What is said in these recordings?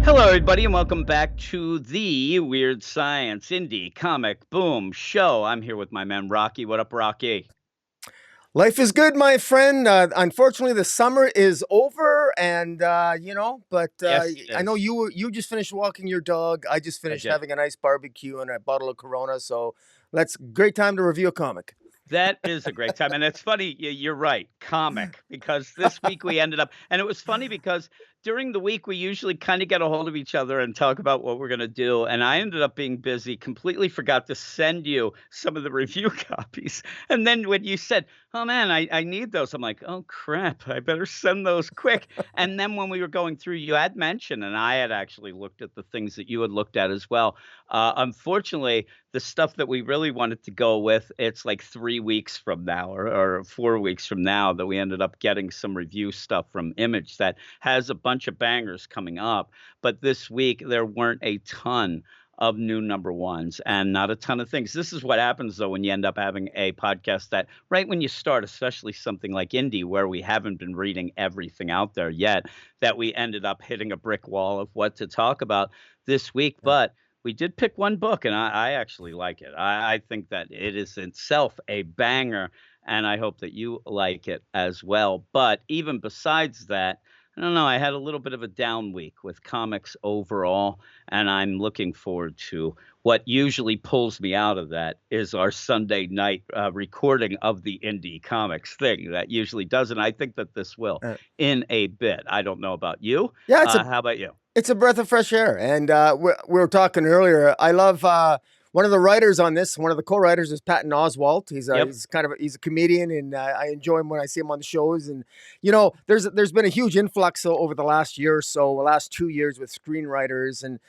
Hello, everybody, and welcome back to the Weird Science Indie Comic Boom Show. I'm here with my man Rocky. What up, Rocky? Life is good, my friend. Unfortunately, the summer is over, and but Yes, it I know is. you just finished walking your dog. I just I finished did. having a nice barbecue and a bottle of Corona. So let's great time to review a comic. That is a great time, and it's funny, you're right, comic, because this week we ended up and it was funny because during the week, we usually kinda get a hold of each other and talk about what we're gonna do, and I ended up being busy, completely forgot to send you some of the review copies, and then when you said, "Oh, man, I need those," I'm like, "Oh, crap, I better send those quick," and then when we were going through, you had mentioned, and I had actually looked at the things that you had looked at as well. Unfortunately, the stuff that we really wanted to go with, it's like 3 weeks from now or 4 weeks from now that we ended up getting some review stuff from Image that has a bunch of bangers coming up. But this week, there weren't a ton of new number ones and not a ton of things. This is what happens, though, when you end up having a podcast that right when you start, especially something like Indie, where we haven't been reading everything out there yet, that we ended up hitting a brick wall of what to talk about this week. Yeah. But we did pick one book, and I actually like it. I think that it is itself a banger, and I hope that you like it as well. But even besides that, I don't know. I had a little bit of a down week with comics overall, and I'm looking forward to what usually pulls me out of that is our Sunday night recording of the indie comics thing. That usually does, and I think that this will Uh, in a bit. I don't know about you. yeah, How about you? it's a breath of fresh air. And we were talking earlier. I love one of the writers on this. One of the co-writers is Patton Oswalt. Yep. He's kind of he's a comedian, and I enjoy him when I see him on the shows. And there's been a huge influx over the last year or so, the last 2 years with screenwriters and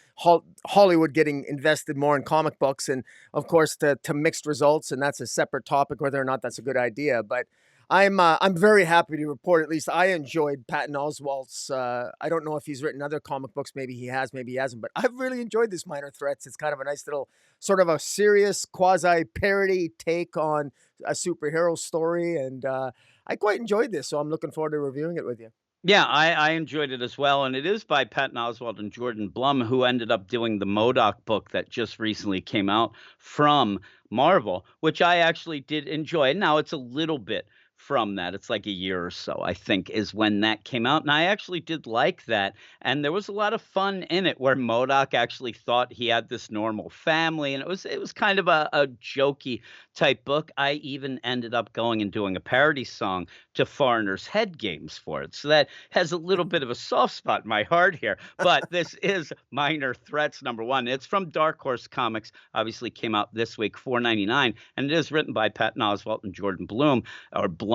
Hollywood getting invested more in comic books, and of course to mixed results. And that's a separate topic, whether or not that's a good idea. But I'm very happy to report. At least I enjoyed Patton Oswalt's. I don't know if he's written other comic books. Maybe he has. Maybe he hasn't. But I've really enjoyed this Minor Threats. It's kind of a nice little sort of a serious quasi parody take on a superhero story, and I quite enjoyed this. So I'm looking forward to reviewing it with you. Yeah, I enjoyed it as well, and it is by Patton Oswalt and Jordan Blum, who ended up doing the Modoc book that just recently came out from Marvel, which I actually did enjoy. Now it's a little bit from that. It's like a year or so, I think, is when that came out, and I actually did like that. And there was a lot of fun in it where Modoc actually thought he had this normal family, and it was kind of a jokey type book. I even ended up going and doing a parody song to Foreigner's Head Games for it. So that has a little bit of a soft spot in my heart here. But this is Minor Threats number one. It's from Dark Horse Comics. Obviously came out this week, 4.99, and it is written by Patton Oswalt and Jordan Bloom or Blum.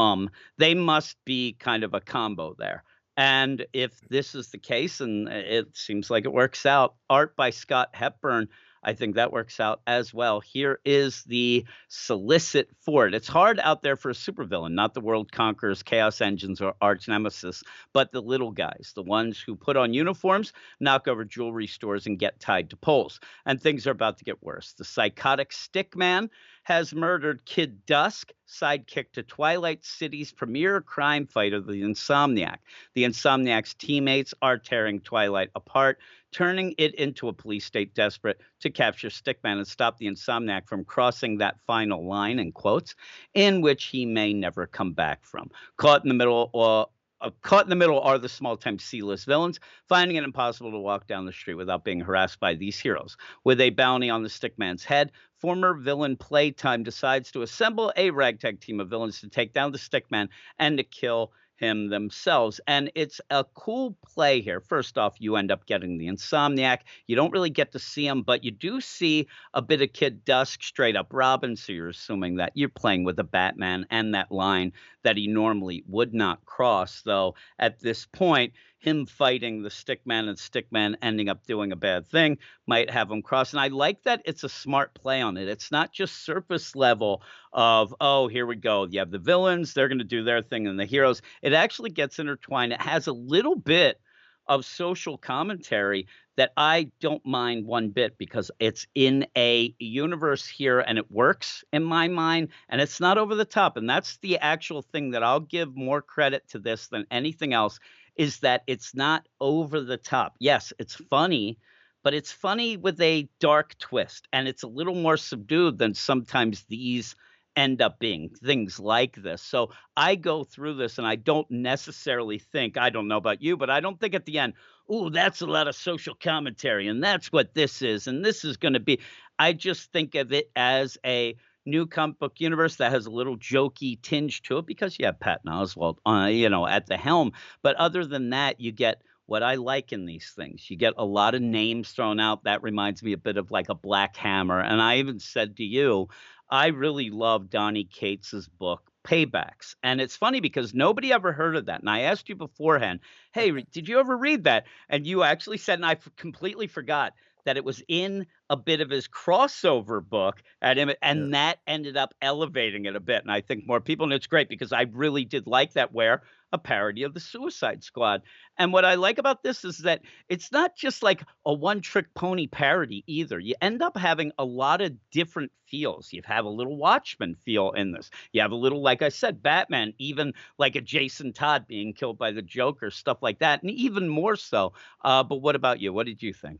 They must be kind of a combo there. And if this is the case, and it seems like it works out, art by Scott Hepburn, I think that works out as well. Here is the solicit for it. It's hard out there for a supervillain, not the world conquerors, chaos engines, or arch nemesis, but the little guys, the ones who put on uniforms, knock over jewelry stores, and get tied to poles. And things are about to get worse. The psychotic Stickman has murdered Kid Dusk, sidekick to Twilight City's premier crime fighter, the Insomniac. The Insomniac's teammates are tearing Twilight apart, turning it into a police state desperate to capture Stickman and stop the Insomniac from crossing that final line, in quotes, in which he may never come back from. Caught in the middle are the small-time C-list villains, finding it impossible to walk down the street without being harassed by these heroes. With a bounty on the Stickman's head, former villain Playtime decides to assemble a ragtag team of villains to take down the Stickman and to kill him themselves. And it's a cool play here. First off, you end up getting the Insomniac. You don't really get to see him, but you do see a bit of Kid Dusk, straight up Robin. So you're assuming that you're playing with a Batman and that line that he normally would not cross. Though at this point, him fighting the Stickman and Stickman ending up doing a bad thing might have him cross. And I like that it's a smart play on it. It's not just surface level of, oh, here we go. You have the villains, they're going to do their thing, and the heroes. It actually gets intertwined. It has a little bit of social commentary that I don't mind one bit because it's in a universe here and it works in my mind and it's not over the top. And that's the actual thing that I'll give more credit to this than anything else is that it's not over the top. Yes, it's funny, but it's funny with a dark twist, and it's a little more subdued than sometimes these end up being, things like this. So I go through this and I don't necessarily think, I don't know about you, but I don't think at the end, "Ooh, that's a lot of social commentary, and that's what this is, and this is gonna be." I just think of it as a new comic book universe that has a little jokey tinge to it because you have Patton Oswalt, at the helm. But other than that, you get what I like in these things. You get a lot of names thrown out. That reminds me a bit of like a Black Hammer. And I even said to you, I really love Donny Cates's book, Paybacks. And it's funny because nobody ever heard of that. And I asked you beforehand, hey, did you ever read that? And you actually said, and I completely forgot that it was in a bit of his crossover book at him, Yeah. and that ended up elevating it a bit. And I think more people, and it's great because I really did like that, where a parody of the Suicide Squad. And what I like about this is that it's not just like a one trick pony parody either. You end up having a lot of different feels. You have a little Watchmen feel in this. You have a little, like I said, Batman, even like a Jason Todd being killed by the Joker, stuff like that, and even more so. But what about you? What did you think?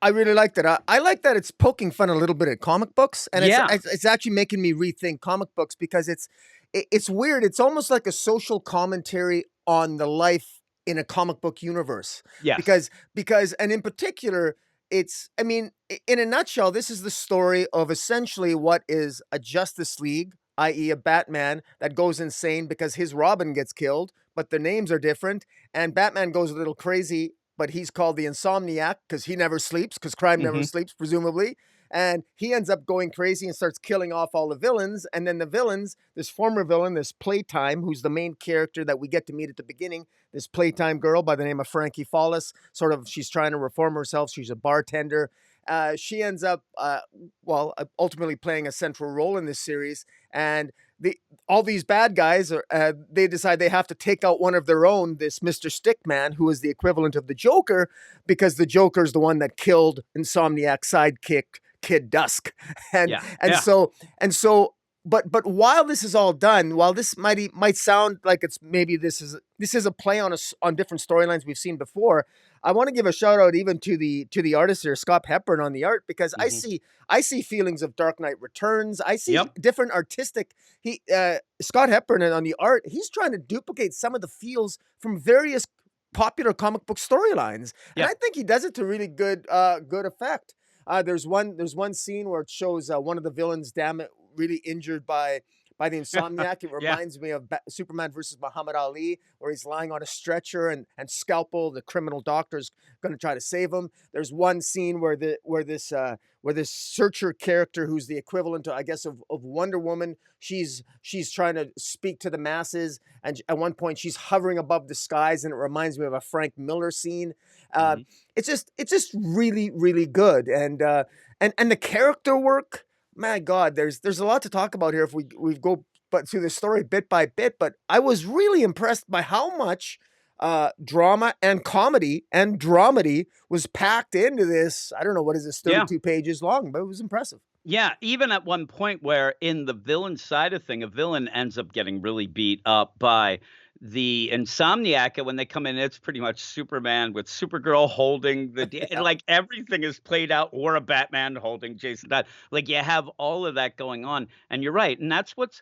I really like that. I like that it's poking fun a little bit at comic books, and it's Yeah. it's, it's actually making me rethink comic books because it's weird. It's almost like a social commentary on the life in a comic book universe. Yes. Because and in particular, it's I mean, in a nutshell, this is the story of essentially what is a Justice League, i.e., a Batman that goes insane because his Robin gets killed, but the names are different, and Batman goes a little crazy, but he's called the Insomniac because he never sleeps, because crime never Mhm. sleeps, presumably. And he ends up going crazy and starts killing off all the villains. And then the villains, this former villain, this Playtime, who's the main character that we get to meet at the beginning, this Playtime girl by the name of Frankie Follis, sort of, she's trying to reform herself. She's a bartender. She ends up, ultimately playing a central role in this series. And the all these bad guys are they decide they have to take out one of their own, this Mr. Stickman, who is the equivalent of the Joker, because the Joker's the one that killed Insomniac sidekick Kid Dusk. and Yeah. and Yeah. so and so but while this is all done, while this might sound like it's maybe this is a play on on different storylines we've seen before, I want to give a shout out even to the artist here, Scott Hepburn, on the art, because Mhm. I see feelings of Dark Knight Returns. I see Yep. different artistic. He Scott Hepburn on the art. He's trying to duplicate some of the feels from various popular comic book storylines, and Yeah. I think he does it to really good effect. There's one scene where it shows one of the villains, damn it, really injured by the Insomniac. It Yeah. reminds me of Superman versus Muhammad Ali, where he's lying on a stretcher and Scalpel, the criminal doctor, is going to try to save him. There's one scene where this searcher character, who's the equivalent to, I guess, of Wonder Woman, she's trying to speak to the masses, and at one point she's hovering above the skies, and it reminds me of a Frank Miller scene. Uh, Mhm. it's just really really good, and the character work. My God, there's a lot to talk about here if we go but through the story bit by bit. But I was really impressed by how much drama and comedy and dramedy was packed into this. I don't know, what is this, Yeah. 32 pages long, but it was impressive. Yeah, even at one point where in the villain side of thing, a villain ends up getting really beat up by the Insomniac, and when they come in, it's pretty much Superman with Supergirl holding and, Yeah. like, everything is played out, or a Batman holding Jason Todd. Like, you have all of that going on, and you're right, and that's what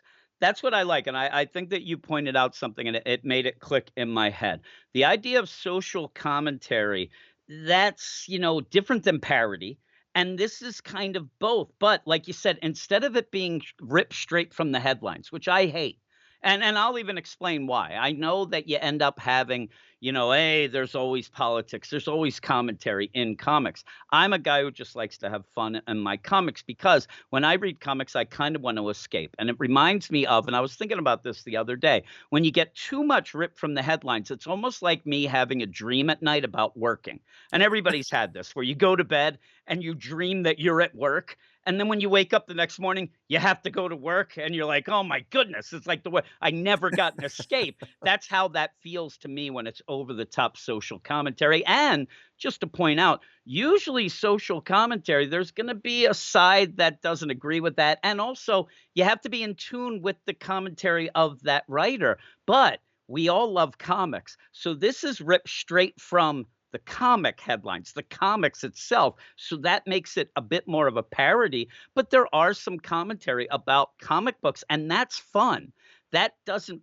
I like, and I think that you pointed out something, and it made it click in my head. The idea of social commentary, that's, different than parody, and this is kind of both. But like you said, instead of it being ripped straight from the headlines, which I hate, and I'll even explain why. I know that you end up having, hey, there's always politics, there's always commentary in comics. I'm a guy who just likes to have fun in my comics because when I read comics, I kind of want to escape. And it reminds me of, and I was thinking about this the other day, when you get too much ripped from the headlines, it's almost like me having a dream at night about working. And everybody's had this, where you go to bed and you dream that you're at work. And then when you wake up the next morning, you have to go to work and you're like, oh my goodness, it's like the way I never got an escape. That's how that feels to me when it's over the top social commentary. And just to point out, usually social commentary, there's going to be a side that doesn't agree with that. And also, you have to be in tune with the commentary of that writer. But we all love comics. So this is ripped straight from the comic headlines, the comics itself. So that makes it a bit more of a parody, but there are some commentary about comic books, and that's fun. That doesn't,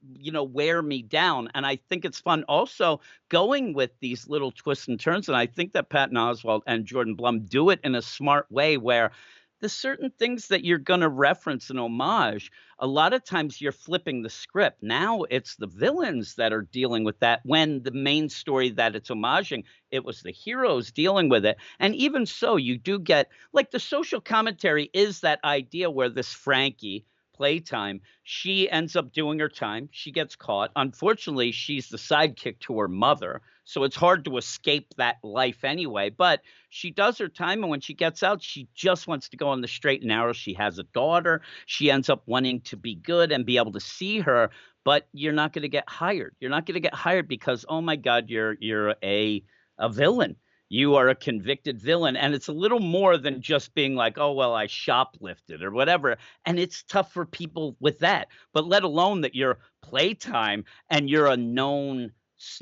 wear me down. And I think it's fun also going with these little twists and turns. And I think that Patton Oswalt and Jordan Blum do it in a smart way where the certain things that you're going to reference and homage, a lot of times you're flipping the script. Now it's the villains that are dealing with that when the main story that it's homaging, it was the heroes dealing with it. And even so, you do get like the social commentary is that idea where this Frankie playtime, she ends up doing her time. She gets caught. Unfortunately, she's the sidekick to her mother. So it's hard to escape that life anyway. But she does her time. And when she gets out, she just wants to go on the straight and narrow. She has a daughter. She ends up wanting to be good and be able to see her. But you're not going to get hired. You're not going to get hired because, oh my God, you're a villain. You are a convicted villain. And it's a little more than just being like, oh, well, I shoplifted or whatever. And it's tough for people with that. But let alone that you're playtime and you're a known,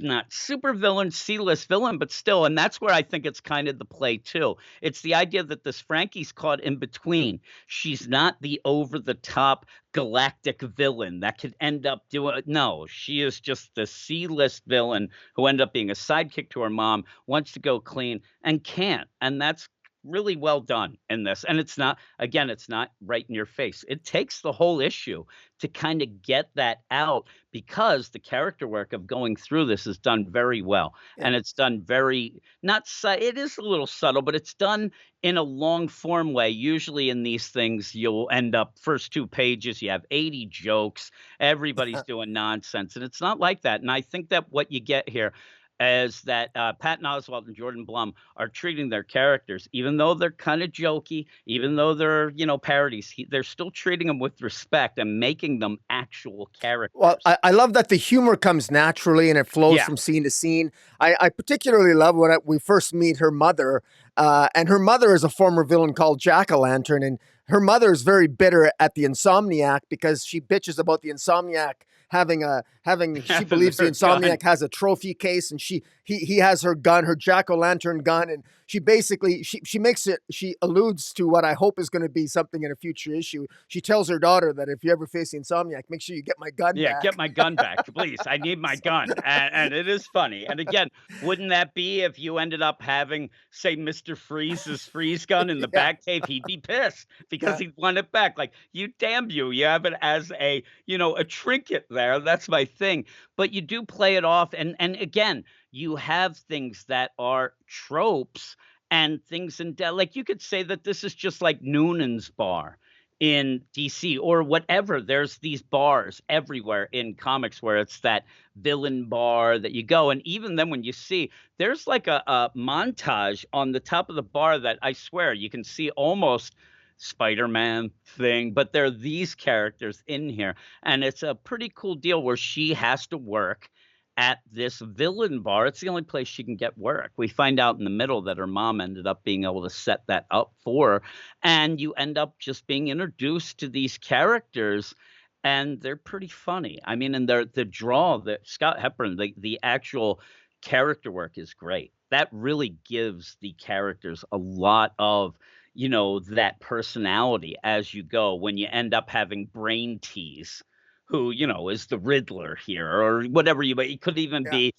not super villain, C-list villain, but still. And that's where I think it's kind of the play too. It's the idea that this Frankie's caught in between. She's not the over the top galactic villain that could end up doing. No, she is just the C-list villain who ended up being a sidekick to her mom, wants to go clean and can't. And that's really well done in this. And it's not, again, it's not right in your face. It takes the whole issue to kind of get that out because the character work of going through this is done very well. Yeah. And it's done very, not, it is a little subtle, but it's done in a long form way. Usually in these things, you'll end up first 2 pages, you have 80 jokes, everybody's doing nonsense. And it's not like that. And I think that what you get here is that Patton Oswalt and Jordan Blum are treating their characters, even though they're kind of jokey, even though they're, parodies, they're still treating them with respect and making them actual Well, characters. I love that the humor comes naturally and it flows Yeah. from scene to scene. I particularly love when we first meet her mother, and her mother is a former villain called Jack-o'-lantern, and her mother is very bitter at the Insomniac because she bitches about the Insomniac having she Having believes the their gun. Insomniac has a trophy case, and he has her gun, her Jack-o'-lantern gun, and she basically she alludes to what I hope is going to be something in a future issue. She tells her daughter that if you ever face the Insomniac, make sure you get my gun Yeah, get back. my gun back, please. I need my So, gun. And it is funny. And again, wouldn't that be if you ended up having, say, Mr. Freeze's freeze gun in the yeah, Batcave? He'd be pissed because yeah, he'd want it back. Like, you damn you. You have it as a, a trinket there. That's my thing. But you do play it off. And again, you have things that are tropes and things like you could say that this is just like Noonan's bar in DC or whatever. There's these bars everywhere in comics where it's that villain bar that you go. And even then, when you see, there's like a montage on the top of the bar that I swear you can see almost Spider-Man thing, but there are these characters in here. And it's a pretty cool deal where she has to work at this villain bar. It's the only place she can get work. We find out in the middle that her mom ended up being able to set that up for her. And you end up just being introduced to these characters, and they're pretty funny. I mean, and the draw that Scott Hepburn, the actual character work is great. That really gives the characters a lot of that personality as you go when you end up having Brain Tease, who, is the Riddler here or whatever it could even yeah, be,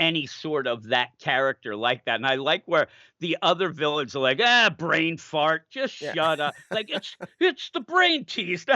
any sort of that character like that. And I like where the other villains are like, brain fart, just yeah, shut up. Like it's the Brain Tease.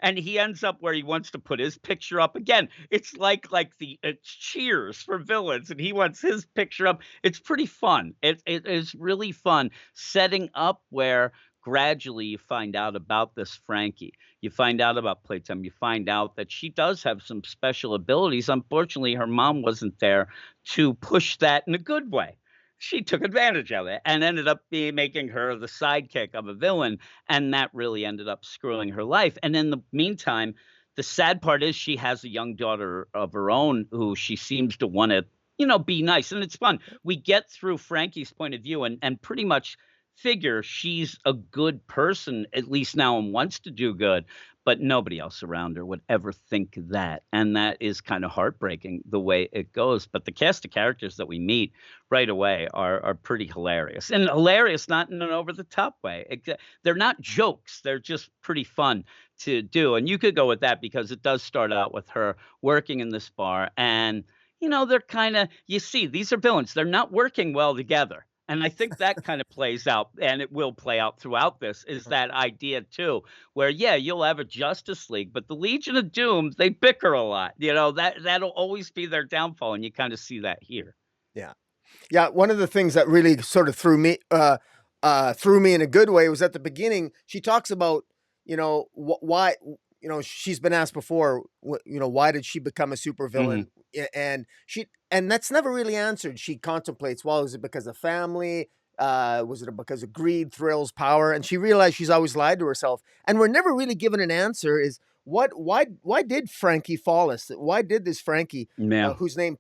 And he ends up where he wants to put his picture up again. It's like it's Cheers for villains, and he wants his picture up. It's pretty fun. It is really fun setting up where gradually you find out about this Frankie. You find out about playtime. You find out that she does have some special abilities. Unfortunately, her mom wasn't there to push that in a good way. She took advantage of it and ended up making her the sidekick of a villain. And that really ended up screwing her life. And in the meantime, the sad part is she has a young daughter of her own who she seems to want to, be nice. And it's fun. We get through Frankie's point of view and pretty much figure she's a good person, at least now, and wants to do good, but nobody else around her would ever think that, and that is kinda heartbreaking the way it goes, but the cast of characters that we meet right away are pretty hilarious, and hilarious not in an over the top way. They're not jokes, they're just pretty fun to do, and you could go with that because it does start out with her working in this bar, and, they're kinda you see, these are villains, they're not working well together, and I think that kinda plays out, and it will play out throughout this, is that idea too, where, yeah, you'll have a Justice League, but the Legion of Doom, they bicker a lot, that'll always be their downfall, and you kinda see that here. Yeah. Yeah, one of the things that really sort of threw me in a good way was at the beginning, she talks about, why, she's been asked before, why did she become a supervillain? Mhm. And that's never really answered. She contemplates, well, is it because of family? Was it because of greed, thrills, power? And she realized she's always lied to herself. And we're never really given an answer is why did Frankie fall us? Why did this Frankie, Yeah, whose name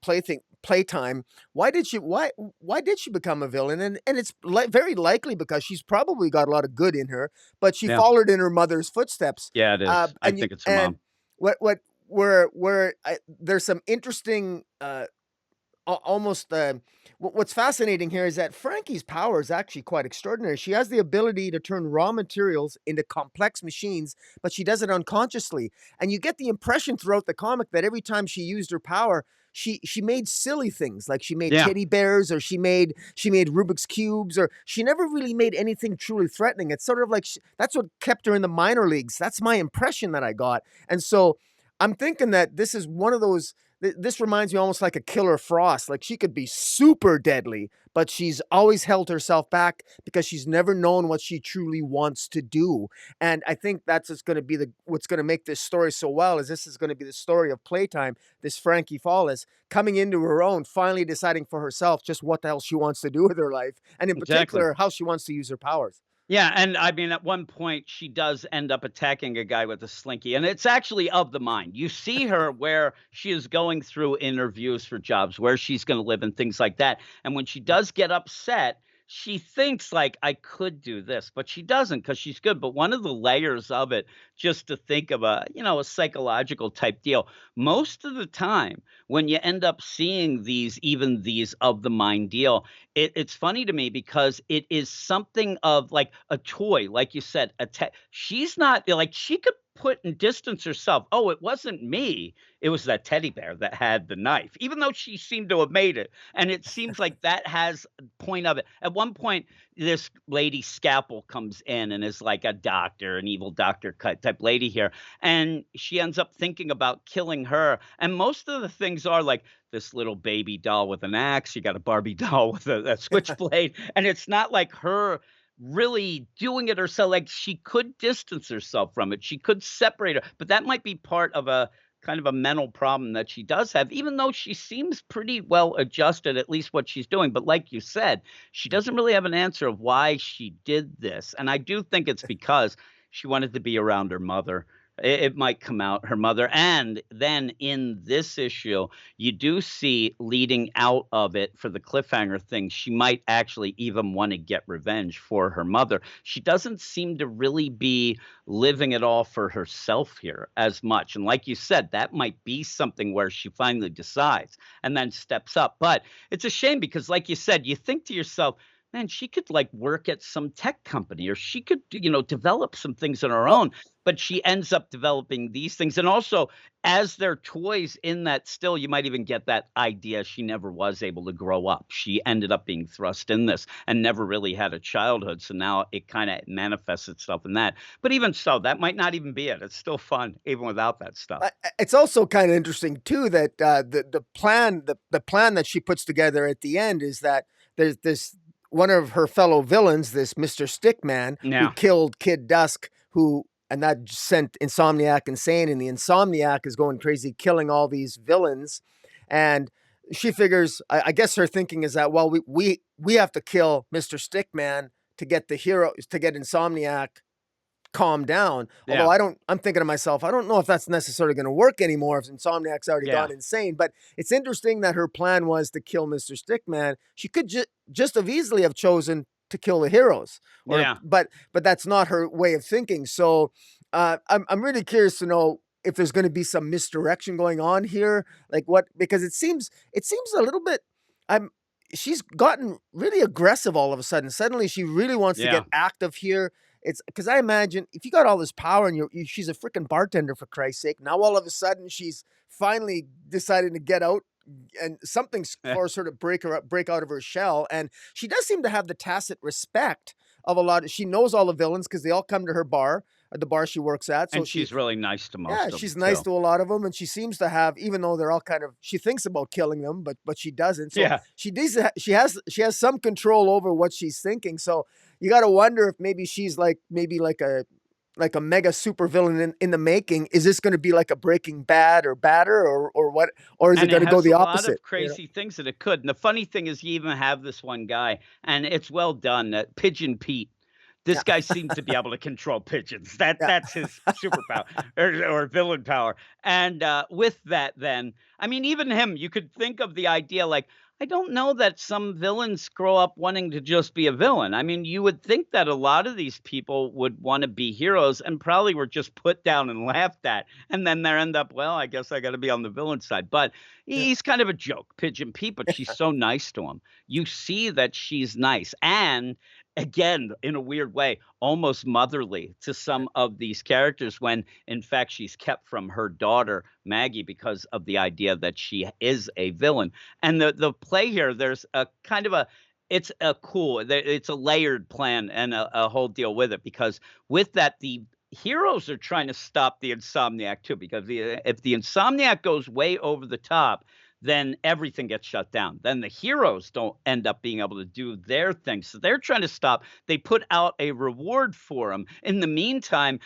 Playtime, why did she become a villain? And it's very likely because she's probably got a lot of good in her, but she yeah. followed in her mother's footsteps. Yeah, it is. I And think it's her and mom. what where there's some interesting almost what's fascinating here is that Frankie's power is actually quite extraordinary. She has the ability to turn raw materials into complex machines, but she does it unconsciously. And you get the impression throughout the comic that every time she used her power, she made silly things, like she made Yeah, teddy bears, or she made Rubik's cubes, or she never really made anything truly threatening. It's sort of like that's what kept her in the minor leagues. That's my impression that I got. And so I'm thinking that this is one of those this reminds me almost like a Killer Frost. Like she could be super deadly, but she's always held herself back because she's never known what she truly wants to do. And I think that's just going to be the what's going to make this story so well is this is going to be the story of Playtime, this Frankie Fallis coming into her own, finally deciding for herself just what the hell she wants to do with her life, and in exactly. particular how she wants to use her powers. Yeah, and I mean, at one point, she does end up attacking a guy with a slinky, and it's actually of the mind. You see her where she is going through interviews for jobs, where she's gonna live and things like that, and when she does get upset, she thinks like, "I could do this," but she doesn't not because she's good, but one of the layers of it, just to think of a psychological type deal, most of the time, when you end up seeing these of the mind deal, it's funny to me because it is something of like a toy, like you said, she's not like she could put and distance herself. Oh, it wasn't me. It was that teddy bear that had the knife, even though she seemed to have made it. And it seems like that has a point of it. At one point, this lady Scalpel comes in and is like a doctor, an evil doctor type lady here. And she ends up thinking about killing her. And most of the things are like, this little baby doll with an axe. You got a Barbie doll with a switchblade, and it's not like her really doing it herself. Like she could distance herself from it. She could separate her, but that might be part of a kind of a mental problem that she does have, even though she seems pretty well adjusted, at least what she's doing. But like you said, she doesn't really have an answer of why she did this. And I do think it's because she wanted to be around her mother. It might come out her mother. And then in this issue, you do see leading out of it for the cliffhanger thing, she might actually even want to get revenge for her mother. She doesn't seem to really be living it all for herself here as much. And like you said, that might be something where she finally decides and then steps up. But it's a shame because, like you said, you think to yourself, man, she could like work at some tech company or she could, develop some things on her Oh, own. But she ends up developing these things. And also, as they're toys in that still, you might even get that idea she never was able to grow up. She ended up being thrust in this and never really had a childhood. So now it kind of manifests itself in that. But even so, that might not even be it. It's still fun, even without that stuff. it's also kind of interesting too that the plan that she puts together at the end is that there's this one of her fellow villains, this Mr. Stickman, who Yeah. killed Kid Dusk, who and that sent Insomniac insane, and the Insomniac is going crazy, killing all these villains, and she figures, I guess her thinking is that well, we have to kill Mr. Stickman to get the hero to get Insomniac calm down. Although Yeah. I'm thinking to myself, I don't know if that's necessarily going to work anymore if Insomniac's already Yeah. gone insane. But it's interesting that her plan was to kill Mr. Stickman. She could just have easily have chosen to kill the heroes, or Yeah. but that's not her way of thinking. So I'm really curious to know if there's going to be some misdirection going on here, like what, because it seems a little bit. I'm She's gotten really aggressive all of a sudden. Suddenly, she really wants to Yeah. get active here. It's because I imagine if you got all this power and she's a freaking bartender for Christ's sake. Now all of a sudden she's finally deciding to get out, and something's forced her to break out of her shell. And she does seem to have the tacit respect of a lot. She knows all the villains because they all come to her bar, at the bar she works at. So And she's really nice to yeah, most of them she's nice too. to a lot of them, and she seems to have, even though they're all kind of, she thinks about killing them, but she doesn't. So Yeah. she has some control over what she's thinking. So you got to wonder if maybe she's like, maybe like a mega super villain in the making. Is this going to be like a Breaking Bad or Batter, or what, or is it And it going to go has a the lot opposite? of crazy things that it could. And the funny thing is, you even have this one guy, and it's well done. Pigeon Pete. Yeah, This guy seems to be able to control pigeons. yeah, That's his superpower or villain power. And with that, then I mean, even him, you could think of the idea like, I don't know that some villains grow up wanting to just be a villain. I mean, you would think that a lot of these people would want to be heroes and probably were just put down and laughed at. And then they end up, well, I guess I got to be on the villain side. But yeah, he's kind of a joke, Pigeon Pete, but she's so nice to him. You see that she's nice. And again, in a weird way, almost motherly to some of these characters when in fact she's kept from her daughter Maggie because of the idea that she is a villain. And the play here, there's a kind of a, it's a cool, it's a layered plan and a whole deal with it, because with that, the heroes are trying to stop the insomniac too, because if the insomniac goes way over the top, then everything gets shut down. Then the heroes don't end up being able to do their thing. So they're trying to stop. They put out a reward for them. In the meantime,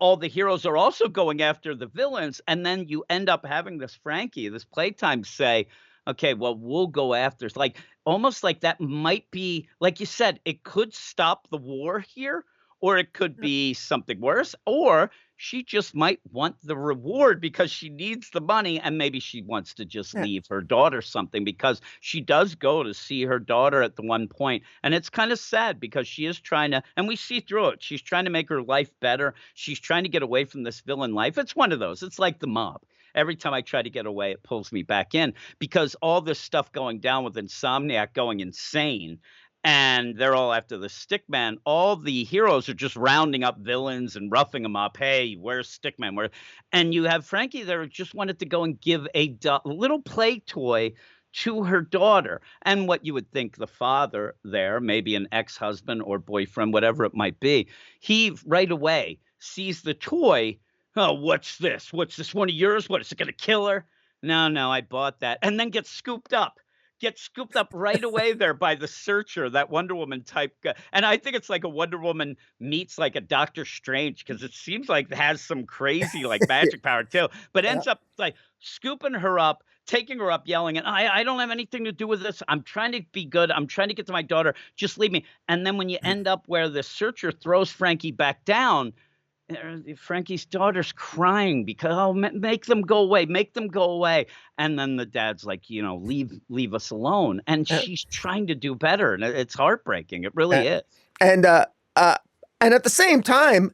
all the heroes are also going after the villains. And then you end up having this Frankie, this playtime say, okay, well, we'll go after. It's like almost like that might be, like you said, it could stop the war here, or it could be something worse, or she just might want the reward because she needs the money, and maybe she wants to just yeah. leave her daughter something, because she does go to see her daughter at the one point, and it's kind of sad because she is trying to, and we see through it, she's trying to make her life better. She's trying to get away from this villain life. It's one of those. It's like the mob. Every time I try to get away, it pulls me back in, because all this stuff going down with Insomniac going insane, and they're all after the Stickman. All the heroes are just rounding up villains and roughing them up. Hey, where's Stickman? Where? And you have Frankie there who just wanted to go and give a little play toy to her daughter. And what you would think the father there, maybe an ex-husband or boyfriend, whatever it might be, he right away sees the toy. Oh, what's this? What's this, one of yours? What, is it going to kill her? No, no, I bought that. And then gets scooped up right away there by the searcher, that Wonder Woman type guy. And I think it's like a Wonder Woman meets like a Doctor Strange, because it seems like it has some crazy like magic power too, but Yeah. ends up like scooping her up, taking her up, yelling, and I don't have anything to do with this. I'm trying to be good. I'm trying to get to my daughter. Just leave me. And then when you end up where the searcher throws Frankie back down, Frankie's daughter's crying because, oh, make them go away, make them go away. And then the dad's like, leave us alone. And Uh, she's trying to do better, and it's heartbreaking. It uh, really is. and uh, and at the same time,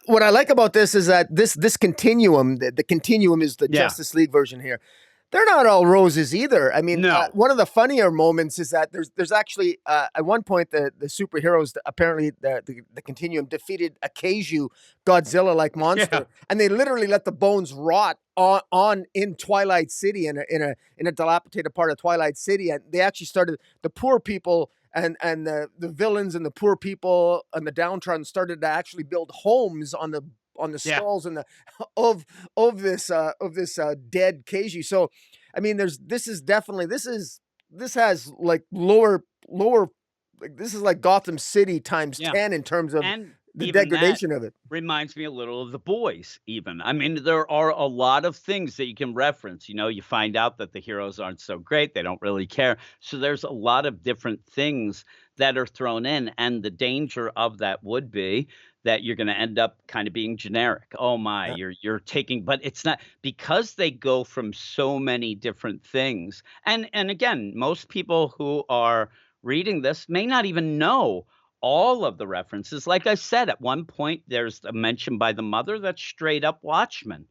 what I like about this is that this continuum, the continuum is the Yeah. Justice League version here. They're not all roses either. I mean, No. one of the funnier moments is that there's actually at one point the superheroes, apparently the continuum defeated a Kaiju Godzilla like Yeah. monster, and they literally let the bones rot on in Twilight City, in a dilapidated part of Twilight City, and they actually started, the poor people and the villains and the poor people and the downtrodden started to actually build homes on the Yeah. skulls and the of of this dead Keiji. So, I mean, this has like lower, like this is like Gotham City times Yeah. 10 in terms of And the even that degradation of it. reminds me a little of The Boys, even. I mean, there are a lot of things that you can reference. You find out that the heroes aren't so great. They don't really care. So there's a lot of different things that are thrown in. And the danger of that would be that you're going to end up kind of being generic. Oh my, Yeah, you're taking, but it's not, because they go from so many different things. And again, most people who are reading this may not even know all of the references. Like I said, at one point, there's a mention by the mother that's straight up Watchmen.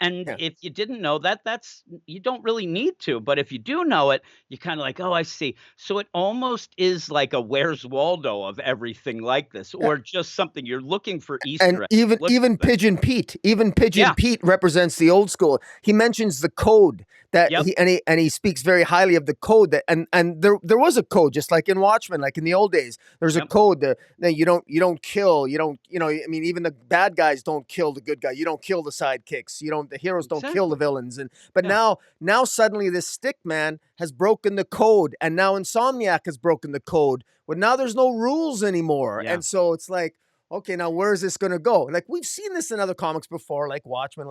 And Yeah. if you didn't know that, that's you don't really need to. But if you do know it, you're kind of like, oh, I see. So it almost is like a Where's Waldo of everything like this, Yeah. or just something you're looking for And Easter eggs. even Look even for things. Pigeon Yeah. Pete represents the old school. He mentions the code that Yep. he speaks very highly of the code that and there was a code just like in Watchmen, like in the old days. There's a Yep. code that you don't kill, you don't I mean even the bad guys don't kill the good guy. You don't kill the sidekicks. You don't the heroes don't kill the Exactly. villains. And but Yeah. now suddenly this Stickman has broken the code, and now Insomniac has broken the code. But now there's no rules anymore, Yeah. and so it's like, okay, now where is this going to go? Like we've seen this in other comics before, like Watchmen,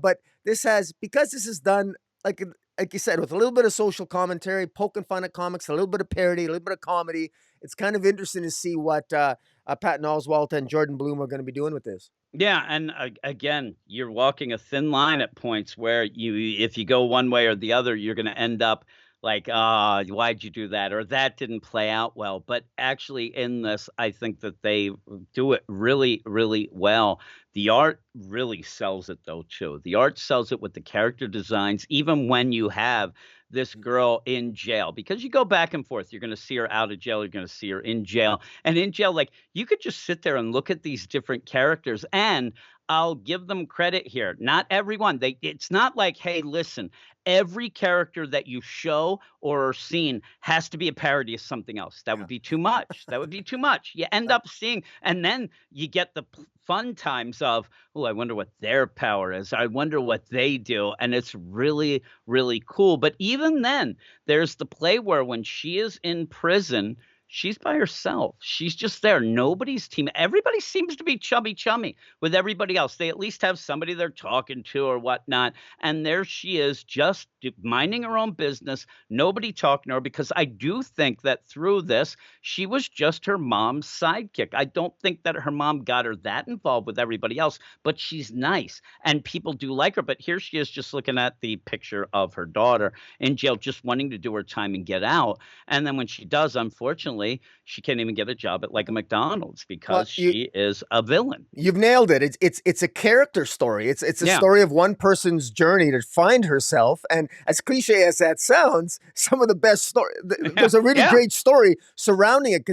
but this has because this is done like like you said with a little bit of social commentary, poking fun at comics, a little bit of parody, a little bit of comedy. It's kind of interesting to see what Patton Oswalt and Jordan Blum are going to be doing with this. Yeah, and again, you're walking a thin line at points where if you go one way or the other, you're going to end up like, ah, why'd you do that? Or that didn't play out well. But actually, in this, I think that they do it really, really well. The art really sells it, though, too. The art sells it with the character designs, even when you have this girl in jail, because you go back and forth. You're going to see her out of jail. You're going to see her in jail. And in jail, like you could just sit there and look at these different characters, and I'll give them credit here. Not everyone. It's not like, hey, listen, every character that you show or are seen has to be a parody of something else. That would Yeah. be too much. That would be too much. You end up seeing, and then you get the fun times of, oh, I wonder what their power is. I wonder what they do. And it's really, really cool. But even then, there's the play where when she is in prison, she's by herself. She's just there. Nobody's team. Everybody seems to be chummy with everybody else. They at least have somebody they're talking to or whatnot. And there she is, just minding her own business. Nobody talking to her, because I do think that through this, she was just her mom's sidekick. I don't think that her mom got her that involved with everybody else, but she's nice and people do like her. But here she is, just looking at the picture of her daughter in jail, just wanting to do her time and get out. And then when she does, unfortunately, she can't even get a job at like a McDonald's Well, because she is a villain. you've nailed it. It's a character story. It's a Yeah. story of one person's journey to find herself. And as cliche as that sounds, some of the best story. Yeah. There's a really Yeah. great story surrounding it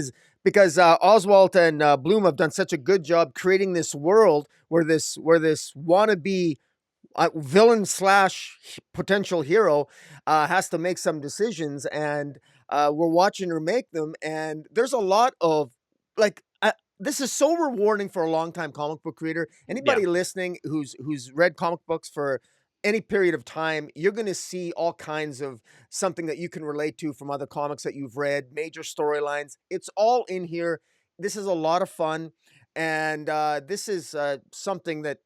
because Oswalt and Bloom have done such a good job creating this world where this wannabe villain slash potential hero has to make some decisions, and we're watching her make them. And there's a lot of like. This is so rewarding for a longtime comic book reader. Yeah. Anybody listening who's read comic books for any period of time, you're going to see all kinds of something that you can relate to from other comics that you've read, major storylines. It's all in here. This is a lot of fun, and this is something that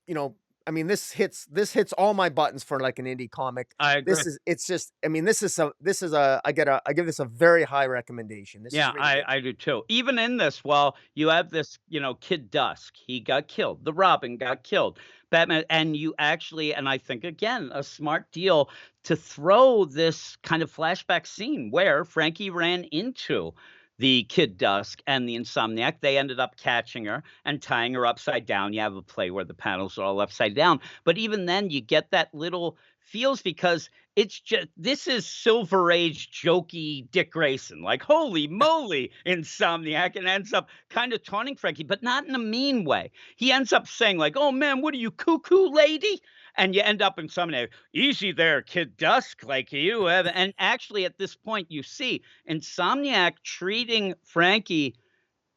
you know I mean, this hits all my buttons for like an indie comic. I agree. It's just I mean, this is a I give this a very high recommendation. This is Yeah, really I good. I do too. Even in this, well, you have this, Kid Dusk. He got killed. The Robin got killed. Batman, and you actually, and I think again, a smart deal to throw this kind of flashback scene where Frankie ran into the Kid Dusk and the Insomniac. They ended up catching her and tying her upside down. You have a play where the panels are all upside down. But even then, you get that little feels, because it's just this is Silver Age jokey Dick Grayson, like holy moly, Insomniac, and ends up kind of taunting Frankie, but not in a mean way. He ends up saying like, "Oh man, what are you, cuckoo lady?" And you end up in Insomniac, easy there, Kid Dusk, like you have. And actually, at this point, you see Insomniac treating Frankie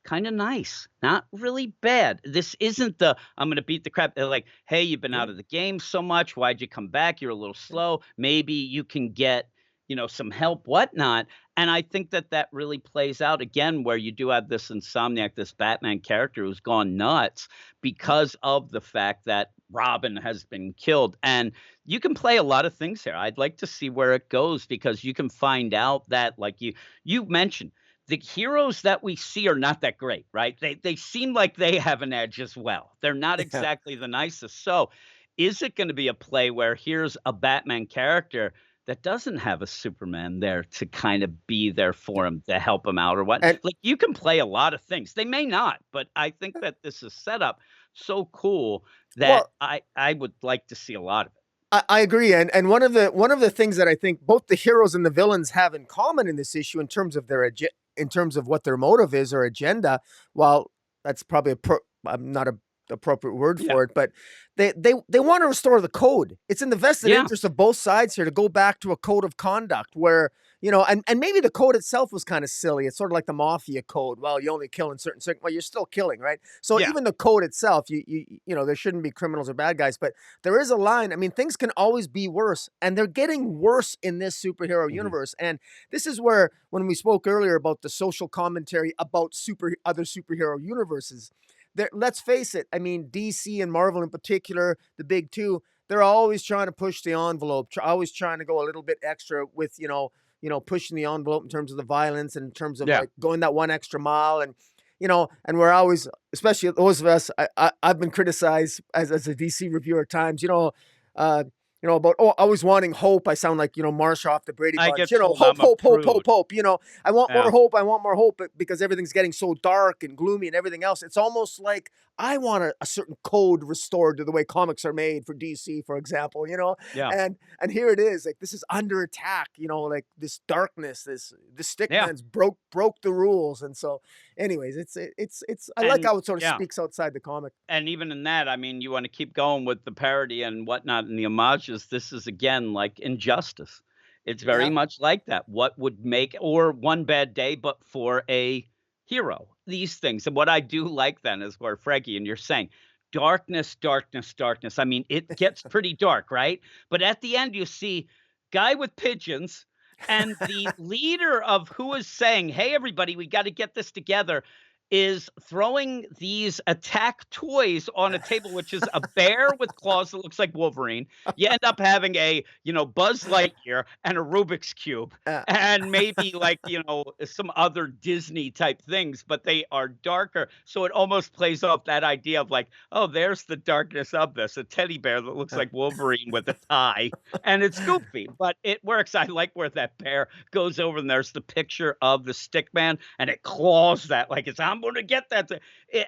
kind of nice, not really bad. This isn't the I'm going to beat the crap. They're like, hey, you've been Yeah, out of the game so much. Why'd you come back? You're a little yeah, slow. Maybe you can get, some help, whatnot. And I think that that really plays out again, where you do have this Insomniac, this Batman character who's gone nuts because of the fact that Robin has been killed. And you can play a lot of things here. I'd like to see where it goes, because you can find out that, like you mentioned, the heroes that we see are not that great, right? They seem like they have an edge as well. They're not yeah. exactly the nicest. So, is it going to be a play where here's a Batman character that doesn't have a Superman there to kind of be there for him, to help him out or what. And Like, you can play a lot of things. They may not, but I think that this is set up so cool that well, I would like to see a lot of it. I agree, and one of the things that I think both the heroes and the villains have in common in this issue, in terms of in terms of what their motive is or agenda, while that's probably not a appropriate word Yeah. for it, but they want to restore the code. It's in the vested Yeah. interest of both sides here to go back to a code of conduct where, and maybe the code itself was kind of silly. It's sort of like the mafia code. Well, you only kill in certain, well, you're still killing, right? So Yeah. even the code itself, there shouldn't be criminals or bad guys, but there is a line. I mean, things can always be worse, and they're getting worse in this superhero Mhm. universe. And this is where, when we spoke earlier about the social commentary about other superhero universes, let's face it. I mean, DC and Marvel in particular, the big two, they're always trying to push the envelope, always trying to go a little bit extra with, pushing the envelope in terms of the violence and in terms of Yeah. like going that one extra mile. And we're always, especially those of us, I've been criticized as a DC reviewer at times, uh, about, always wanting hope. I sound like, Marsh off the Brady I Bunch, get told hope, I'm a hope, hope, hope, prude. hope. I want more Yeah. hope. I want more hope, because everything's getting so dark and gloomy and everything else. It's almost like I want a certain code restored to the way comics are made for DC, for example, Yeah. and here it is, like, this is under attack, like this darkness, this Yeah. Stickman's broke the rules. And so, anyways, it's I like And how it sort of yeah. speaks outside the comic. And even in that, I mean, you wanna keep going with the parody and whatnot and the homages. This is again like Injustice. It's very Yeah. much like that. What would make or One Bad Day, but for a hero. These things. And what I do like then is where Frankie and you're saying, darkness, darkness, darkness. I mean, it gets pretty dark, right? But at the end, you see guy with pigeons and the leader of who is saying, "Hey, everybody, we got to get this together," is throwing these attack toys on a table, which is a bear with claws that looks like Wolverine. You end up having a, Buzz Lightyear and a Rubik's Cube Uh, and maybe like, some other Disney type things, but they are darker. So it almost plays off that idea of like, oh, there's the darkness of this, a teddy bear that looks like Wolverine with a tie. And it's goofy, but it works. I like where that bear goes over and there's the picture of the stick man and it claws that like it's I'm gonna get that.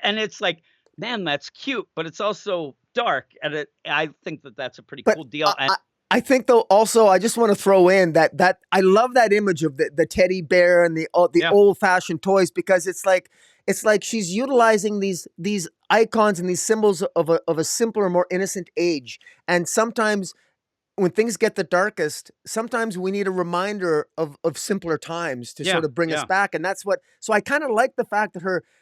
And it's like, man, that's cute, but it's also dark. And I think that that's a pretty But cool deal. And I think, though, also I just want to throw in that I love that image of the teddy bear and the yeah, old fashioned toys, because it's like she's utilizing these icons and these symbols of a simpler, more innocent age. And sometimes when things get the darkest, sometimes we need a reminder of simpler times to yeah, sort of bring us yeah, back. And that's what, so I kind of like the fact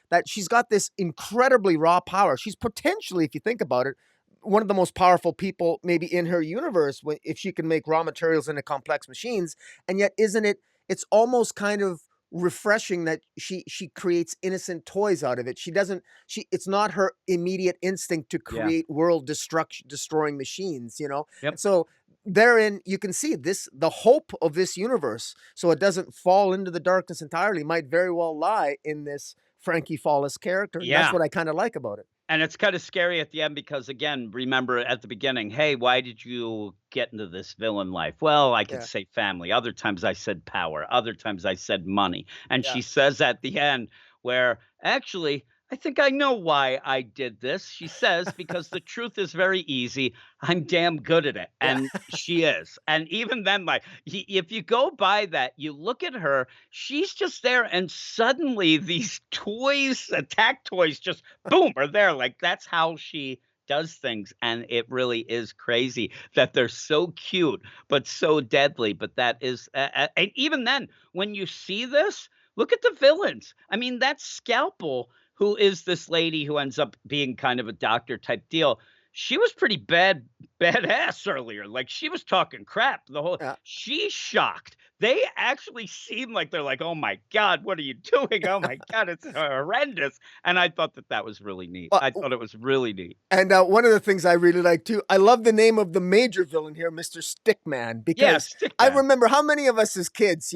that she's got this incredibly raw power. She's potentially, if you think about it, one of the most powerful people maybe in her universe, if she can make raw materials into complex machines. And yet, isn't it, it's almost kind of refreshing that she creates innocent toys out of it. She doesn't, it's not her immediate instinct to yeah, create world destruction destroying machines. yep. And so therein you can see the hope of this universe, so it doesn't fall into the darkness entirely, might very well lie in this Frankie Fallis character. And that's Yeah. what I kind of like about it. And it's kinda scary at the end because, again, remember at the beginning, "Hey, why did you get into this villain life?" "Well, I could Yeah. say family, other times I said power, other times I said money." And Yeah. she says at the end where, "Actually, I think I know why I did this." She says, "Because the truth is very easy. I'm damn good at it." Yeah. And she is. And even then, like, if you go by that, you look at her, she's just there, and suddenly these toys, attack toys, just boom, are there. Like that's how she does things. And it really is crazy that they're so cute, but so deadly. But that is, and even then, when you see this, look at the villains. I mean, that Scalpel, who is this lady who ends up being kind of a doctor type deal. She was pretty badass earlier. Like she was talking crap. The whole Yeah. she's shocked. They actually seem like they're like, "Oh my god, what are you doing? Oh my god, it's horrendous." And I thought that that was really neat. Well, I thought it was really neat. and one of the things I really like too, I love the name of the major villain here, Mr. Stickman, Yeah, because I Stickman. remember how many of us as kids,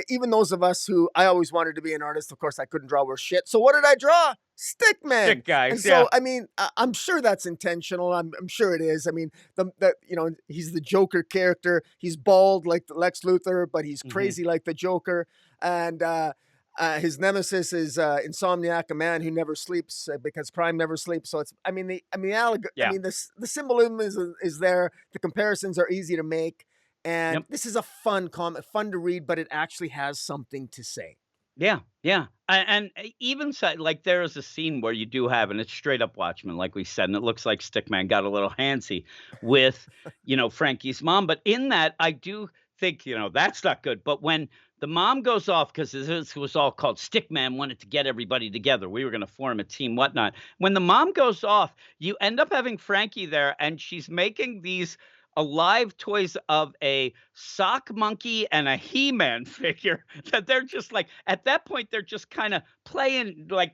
even those of us who, I always wanted to be an artist. Of course, I couldn't draw worth shit. So what did I draw? Stickman. Stick And guys, yeah. so, I mean, I'm sure that's intentional. I'm sure it is. I mean, he's the Joker character. He's bald like Lex Luthor, but he's Mhm. crazy like the Joker. And his nemesis is Insomniac, a man who never sleeps because crime never sleeps. So it's, Yeah. the symbolism is there. The comparisons are easy to make, and Yep. this is a fun comic, fun to read, but it actually has something to say. Yeah, yeah, and even so, like there is a scene where you do have, and it's straight up Watchmen, like we said, and it looks like Stickman got a little handsy with, Frankie's mom. But in that, I do think, that's not good. But when the mom goes off, because this was all called Stickman wanted to get everybody together, we were going to form a team, whatnot. When the mom goes off, you end up having Frankie there, and she's making these alive toys of a sock monkey and a He-Man figure that they're just like at that point they're just kind of playing like,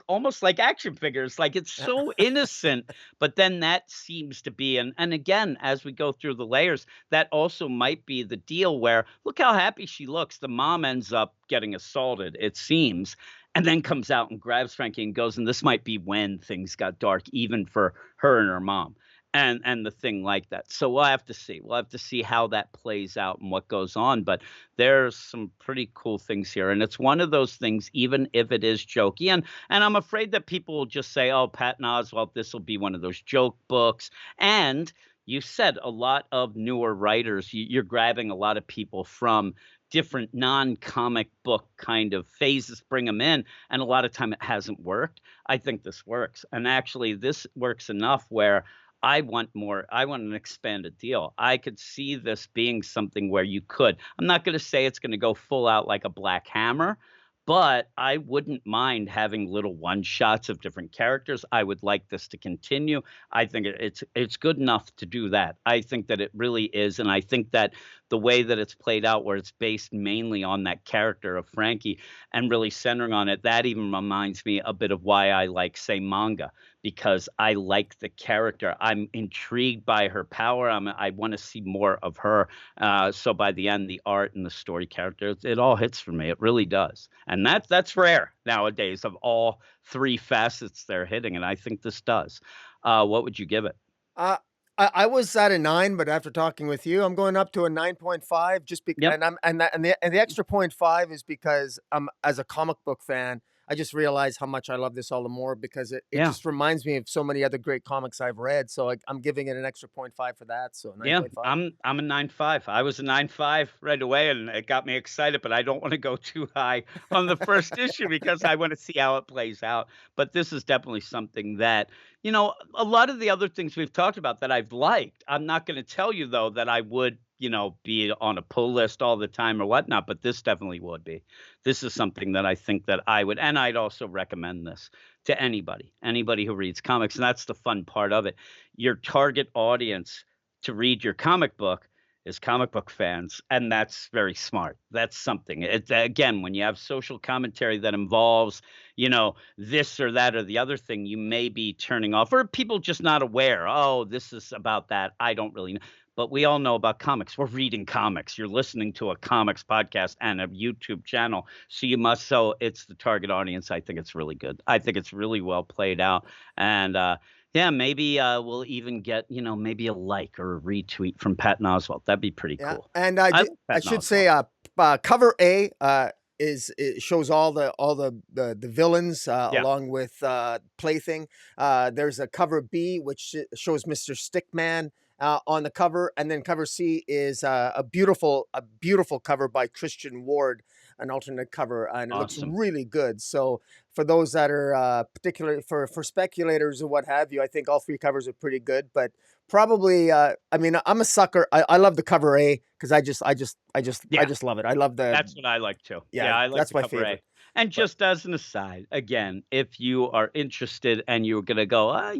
almost like action figures. Like it's so innocent, but then that seems to be and again, as we go through the layers, that also might be the deal where look how happy she looks. The mom ends up getting assaulted, it seems, and then comes out and grabs Frankie and goes, and this might be when things got dark, even for her and her mom and the thing like that. So we'll have to see. We'll have to see how that plays out and what goes on. But there's some pretty cool things here, and it's one of those things. Even if it is jokey, and I'm afraid that people will just say, "Oh, Patton Oswalt, this will be one of those joke books." And you said a lot of newer writers. You're grabbing a lot of people from different non-comic book kind of phases, bring them in, and a lot of time it hasn't worked. I think this works, and actually, this works enough where I want more. I want an expanded deal. I could see this being something where you could. I'm not going to say it's going to go full out like a Black Hammer, but I wouldn't mind having little one shots of different characters. I would like this to continue. I think it's good enough to do that. I think that it really is, and I think that the way that it's played out, where it's based mainly on that character of Frankie and really centering on it, that even reminds me a bit of why I like, say, manga, because I like the character. I'm intrigued by her power. I want to see more of her. So by the end, the art and the story characters, it all hits for me. It really does, and that's rare nowadays of all three facets they're hitting, and I think this does. What would you give it? Uh, I was at a 9, but after talking with you, I'm going up to a 9.5 just Yep. and I'm and the extra point 5 is because, as a comic book fan, I just realized how much I love this all the more because it Yeah. just reminds me of so many other great comics I've read, so I'm giving it an extra point 5 for that, so Yeah, 9.5. I'm a 9.5. I was a 9.5 right away, and it got me excited. But I don't want to go too high on the first issue because I want to see how it plays out. But this is definitely something that a lot of the other things we've talked about that I've liked. I'm not going to tell you though that I would be on a pull list all the time or whatnot. But this definitely would be. This is something that I think that I would, and I'd also recommend this to anybody who reads comics, and that's the fun part of it. Your target audience to read your comic book is comic book fans, and that's very smart. That's something. It's again, when you have social commentary that involves, this or that or the other thing, you may be turning off, or people just not aware. Oh, this is about that. I don't really know. But we all know about comics. We're reading comics. You're listening to a comics podcast and a YouTube channel. So you must. So it's the target audience. I think it's really good. I think it's really well played out. And yeah, maybe we'll even get, maybe a like or a retweet from Patton Oswalt. That'd be pretty Yeah, cool. and I like I Patton should Oswalt. say, cover A is it shows all the villains Yeah, along with Plaything. There's a cover B which shows Mr. Stickman on the cover, and then cover C is a beautiful cover by Christian Ward, an alternate cover, and it looks awesome. really good. So for those that are particularly for speculators or what have you, I think all three covers are pretty good, but probably, I mean, I'm a sucker. I love the cover A because I Yeah. just love it. I love the That's what I like too. yeah, Yeah, I like that's the my cover A. favorite. And But just as an aside, again, if you are interested and you're gonna go,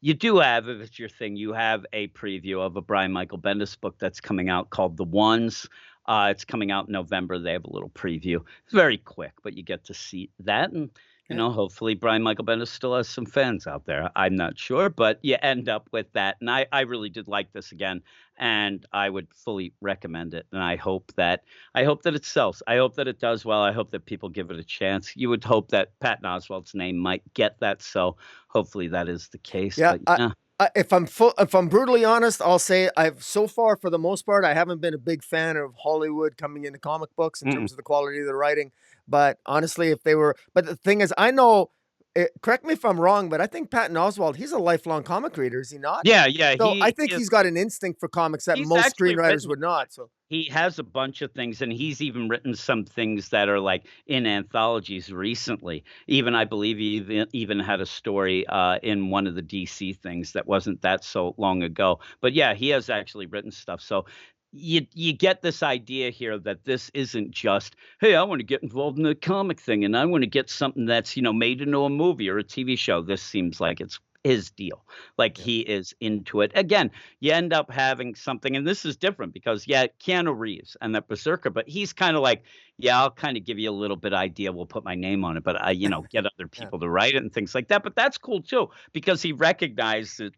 you do have, if it's your thing, you have a preview of a Brian Michael Bendis book that's coming out called The Ones. It's coming out in November. They have a little preview. It's very quick, but you get to see that. And, yeah, hopefully Brian Michael Bendis still has some fans out there. I'm not sure, but you end up with that. And I really did like this again, and I would fully recommend it. And I hope that it sells. I hope that it does well. I hope that people give it a chance. You would hope that Patton Oswalt's name might get that. So hopefully that is the case. yeah. But yeah. If I'm brutally honest, I'll say I've so far, for the most part, I haven't been a big fan of Hollywood coming into comic books in Mm-mm. terms of the quality of the writing. But honestly, if they were, but the thing is, I know. Correct me if I'm wrong, but I think Patton Oswalt, he's a lifelong comic reader, is he not? Yeah, yeah, So I he think is. he's got an instinct for comics that He's most actually screenwriters written would not. So he has a bunch of things, and he's even written some things that are, like, in anthologies recently. Even I believe he even had a story, in one of the DC things that wasn't that so long ago. But, yeah, he has actually written stuff, so you get this idea here that this isn't just, "Hey, I wanna get involved in the comic thing, and I wanna get something that's, made into a movie or a TV show." This seems like it's his deal. Like, yeah, he is into it. Again, you end up having something, and this is different because, yeah, Keanu Reeves and that Berserker, but he's kind of like, yeah, I'll kind of give you a little bit idea. We'll put my name on it, but I, get other yeah, people to write it and things like that. But that's cool too because he recognized that,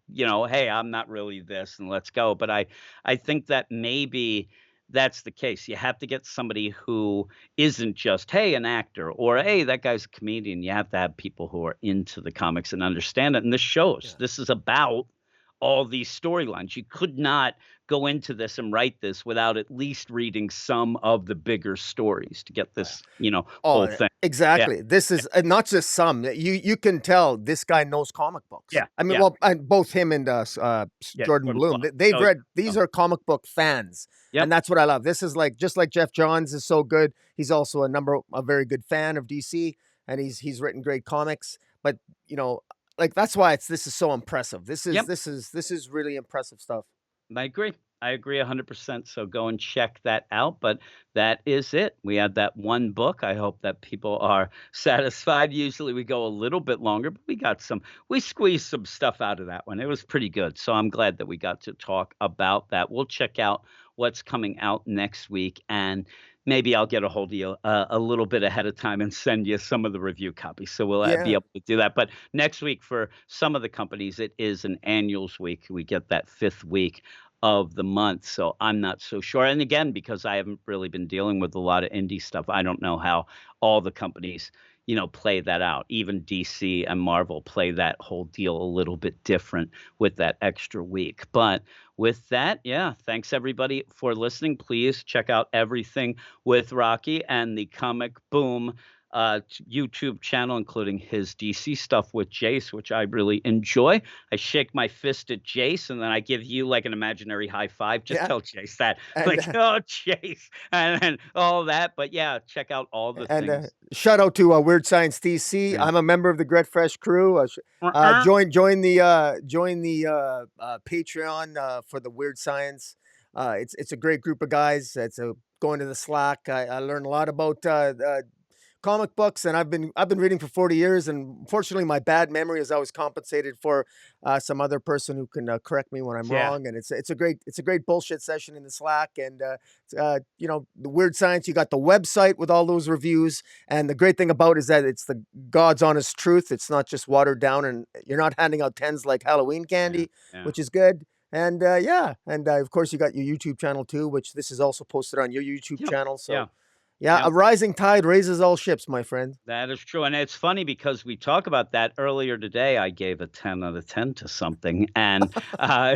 hey, I'm not really this, and let's go. But I think that maybe that's the case. You have to get somebody who isn't just, hey, an actor or hey, that guy's a comedian. You have to have people who are into the comics and understand it. And this shows. yeah. This is about all these storylines. You could not go into this and write this without at least reading some of the bigger stories to get Oh, yeah. this, whole Oh, thing. Yeah, exactly. This yeah, is not just some. You can tell this guy knows comic books. yeah, I mean, yeah, well, and both him and yeah. Jordan Jordan Bloom, Blum. they've Oh, yeah. read. These Oh, are comic book fans, and yep, that's what I love. This is like just like Jeff Johns is so good. He's also a very good fan of DC, and he's written great comics. But you know, like that's why this is so impressive. yep. This is really impressive stuff. I agree. I agree 100%. So go and check that out. But that is it. We had that one book. I hope that people are satisfied. Usually we go a little bit longer, but we squeezed some stuff out of that one. It was pretty good. So I'm glad that we got to talk about that. We'll check out what's coming out next week, and maybe I'll get a hold of you a little bit ahead of time and send you some of the review copies. So we'll be Yeah, able to do that. But next week, for some of the companies, it is an annuals week. We get that fifth week of the month. So I'm not so sure. And again, because I haven't really been dealing with a lot of indie stuff, I don't know how all the companies, play that out. Even DC and Marvel play that whole deal a little bit different with that extra week. But with that, yeah, thanks everybody for listening. Please check out everything with Rocky and the Comic Boom YouTube channel, including his DC stuff with Jace, which I really enjoy. I shake my fist at Jace, and then I give you like an imaginary high five. Just yeah, tell Jace that, and like, oh, Jace, and all that. But yeah, check out all the things. shout out to Weird Science DC. Yeah. I'm a member of the Gret Fresh crew. Uh-uh. Join the Patreon for the Weird Science. It's a great group of guys. It's a going to the Slack. I learned a lot about comic books, and I've been reading for 40 years. And unfortunately, my bad memory is always compensated for some other person who can correct me when I'm Yeah. wrong. And it's a great bullshit session in the Slack. And the Weird Science. You got the website with all those reviews, and the great thing about it is that it's the God's honest truth. It's not just watered down, and you're not handing out tens like Halloween Yeah. candy, Yeah. which is good. And yeah, and of course you got your YouTube channel too, which this is also posted on your YouTube Yep. channel. Yeah. So yeah, Yeah. a rising tide raises all ships, my friend. That is true, and it's funny because we talk about that earlier today. I gave a 10 out of 10 to something, and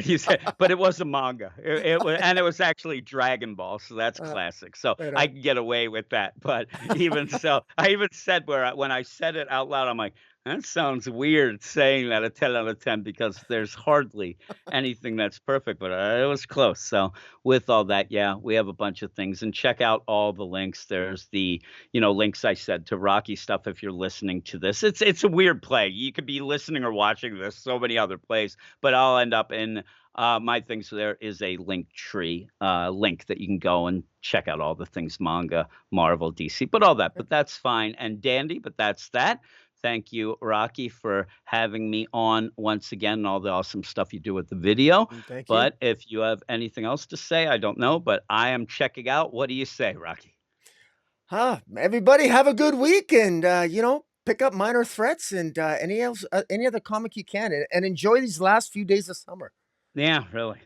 you said, but it was a manga. It was actually Dragon Ball, so that's Uh, classic. So right I on. can get away with that. But even so, I even said when I said it out loud, I'm like, that sounds weird saying that a 10 out of 10 because there's hardly anything that's perfect, but it was close. So with all that, yeah, we have a bunch of things, and check out all the links. There's the links I said to Rocky stuff if you're listening to this. It's a weird play. You could be listening or watching this so many other plays, but I'll end up in my things. So there is a link tree link that you can go and check out all the things manga, Marvel, DC, but all that. But that's fine and dandy. But that's that. Thank you, Rocky, for having me on once again and all the awesome stuff you do with the video. Thank you. But if you have anything else to say, I don't know, but I am checking out. What do you say, Rocky? Everybody have a good week, and pick up Minor Threats and any other comic you can, and enjoy these last few days of summer. Yeah, really.